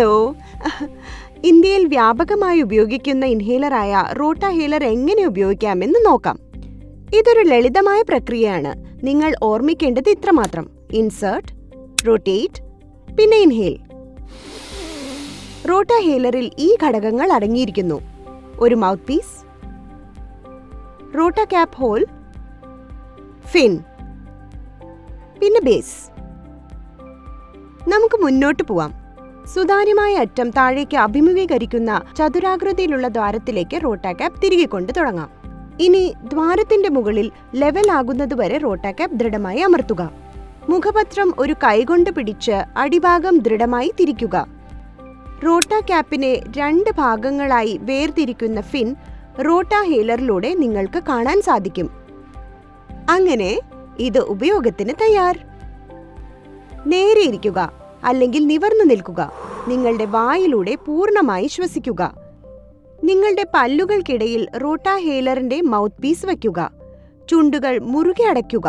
Hello. ഇന്ത്യയിൽ വ്യാപകമായി ഉപയോഗിക്കുന്ന ഇൻഹേലറായ റോട്ടാഹീലർ എങ്ങനെ ഉപയോഗിക്കാമെന്ന് നോക്കാം. ഇതൊരു ലളിതമായ പ്രക്രിയയാണ്. നിങ്ങൾ ഓർമ്മിക്കേണ്ടത് ഇത്രമാത്രം: ഇൻസേർട്ട്, റൊട്ടേറ്റ്, പിന്നെ ഇൻഹേൽ. റോട്ടാഹീലറിൽ ഈ ഘടകങ്ങൾ അടങ്ങിയിരിക്കുന്നു: ഒരു mouthpiece, rota cap hole, fin, പിന്നെ ബേസ്. നമുക്ക് മുന്നോട്ട് പോവാം. സുതാര്യമായ അറ്റം താഴേക്ക് അഭിമുഖീകരിക്കുന്ന ചതുരാകൃതിയിലുള്ള ദ്വാരത്തിലേക്ക് റോട്ടാ ക്യാപ്പ് തിരികെ കൊണ്ട് തുടങ്ങാം. ഇനി ദ്വാരത്തിന്റെ മുകളിൽ ലെവൽ ആകുന്നതുവരെ റോട്ടാ ക്യാപ്പ് ദൃഢമായി അമർത്തുക. മുഖപത്രം ഒരു കൈകൊണ്ട് പിടിച്ച് അടിഭാഗം ദൃഢമായി തിരിക്കുക. റോട്ടാ ക്യാപ്പിനെ 2 ഭാഗങ്ങളായി വേർതിരിക്കുന്ന ഫിൻ റോട്ടാഹീലറിലൂടെ നിങ്ങൾക്ക് കാണാൻ സാധിക്കും. അങ്ങനെ ഇത് ഉപയോഗത്തിന് തയ്യാർ. നേരെ ഇരിക്കുക, അല്ലെങ്കിൽ നിവർന്നു നിൽക്കുക. നിങ്ങളുടെ വായിലൂടെ പൂർണ്ണമായി ശ്വസിക്കുക. നിങ്ങളുടെ പല്ലുകൾക്കിടയിൽ റോട്ടാഹീലറിന്റെ മൗത്ത് പീസ് വയ്ക്കുക. ചുണ്ടുകൾ മുറുകെ അടയ്ക്കുക.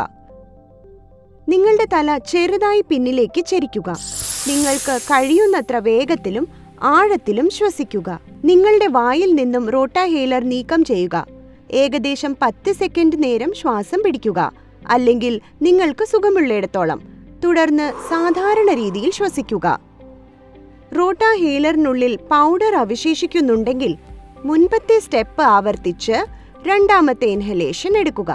നിങ്ങളുടെ തല ചെറുതായി പിന്നിലേക്ക് ചരിക്കുക. നിങ്ങൾക്ക് കഴിയുന്നത്ര വേഗത്തിലും ആഴത്തിലും ശ്വസിക്കുക. നിങ്ങളുടെ വായിൽ നിന്നും റോട്ടാഹീലർ നീക്കം ചെയ്യുക. ഏകദേശം 10 സെക്കൻഡ് നേരം ശ്വാസം പിടിക്കുക, അല്ലെങ്കിൽ നിങ്ങൾക്ക് സുഖമുള്ളിടത്തോളം. തുടർന്ന് സാധാരണ രീതിയിൽ ശ്വസിക്കുക. റോട്ടാഹീലറിനുള്ളിൽ പൗഡർ അവശേഷിക്കുന്നുണ്ടെങ്കിൽ മുൻപത്തെ സ്റ്റെപ്പ് ആവർത്തിച്ച് രണ്ടാമത്തെ ഇൻഹലേഷൻ എടുക്കുക.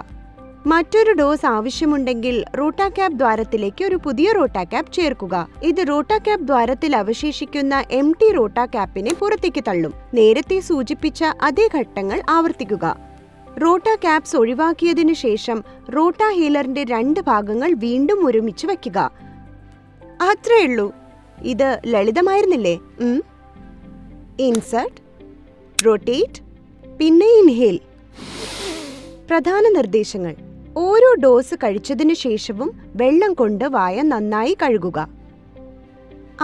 മറ്റൊരു ഡോസ് ആവശ്യമുണ്ടെങ്കിൽ റോട്ടാ ക്യാപ്പ് ദ്വാരത്തിലേക്ക് ഒരു പുതിയ റോട്ടാ ക്യാപ്പ് ചേർക്കുക. ഇത് റോട്ടാ ക്യാപ്പ് ദ്വാരത്തിൽ അവശേഷിക്കുന്ന എംപ്റ്റി റോട്ടാ ക്യാപ്പിനെ പുറത്തേക്ക് തള്ളും. നേരത്തെ സൂചിപ്പിച്ച അതേ ഘട്ടങ്ങൾ ആവർത്തിക്കുക. റോട്ടാ ക്യാപ്സ് ഒഴിവാക്കിയതിനു ശേഷം റോട്ടാഹീലറിന്റെ 2 ഭാഗങ്ങൾ വീണ്ടും ഒരുമിച്ച് വയ്ക്കുക. അത്രയുള്ളൂ. ഇത് ലളിതമായിരുന്നില്ലേ? ഇൻസേർട്ട്, റൊട്ടേറ്റ്, പിന്നെ ഇൻഹേൽ. പ്രധാന നിർദ്ദേശങ്ങൾ: ഓരോ ഡോസ് കഴിച്ചതിനു ശേഷവും വെള്ളം കൊണ്ട് വായ നന്നായി കഴുകുക.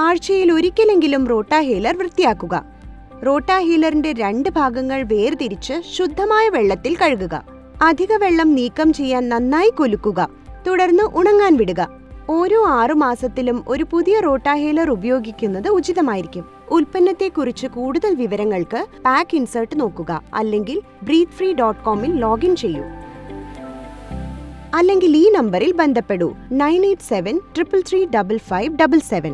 ആഴ്ചയിൽ ഒരിക്കലെങ്കിലും റോട്ടാഹീലർ വൃത്തിയാക്കുക. റോട്ടാഹീലറിന്റെ 2 ഭാഗങ്ങൾ വേർതിരിച്ച് ശുദ്ധമായ വെള്ളത്തിൽ കഴുകുക. അധിക വെള്ളം നീക്കം ചെയ്യാൻ നന്നായി കുലുക്കുക. തുടർന്ന് ഉണങ്ങാൻ വിടുക. ഓരോ 6 മാസത്തിലും ഒരു പുതിയ റോട്ടാഹീലർ ഉപയോഗിക്കുന്നത് ഉചിതമായിരിക്കും. ഉൽപ്പന്നത്തെക്കുറിച്ച് കൂടുതൽ വിവരങ്ങൾക്ക് പാക്ക് ഇൻസേർട്ട് നോക്കുക, അല്ലെങ്കിൽ breathefree.com ലോഗിൻ ചെയ്യൂ. അല്ലെങ്കിൽ ഈ നമ്പറിൽ ബന്ധപ്പെടൂ: 9873335577.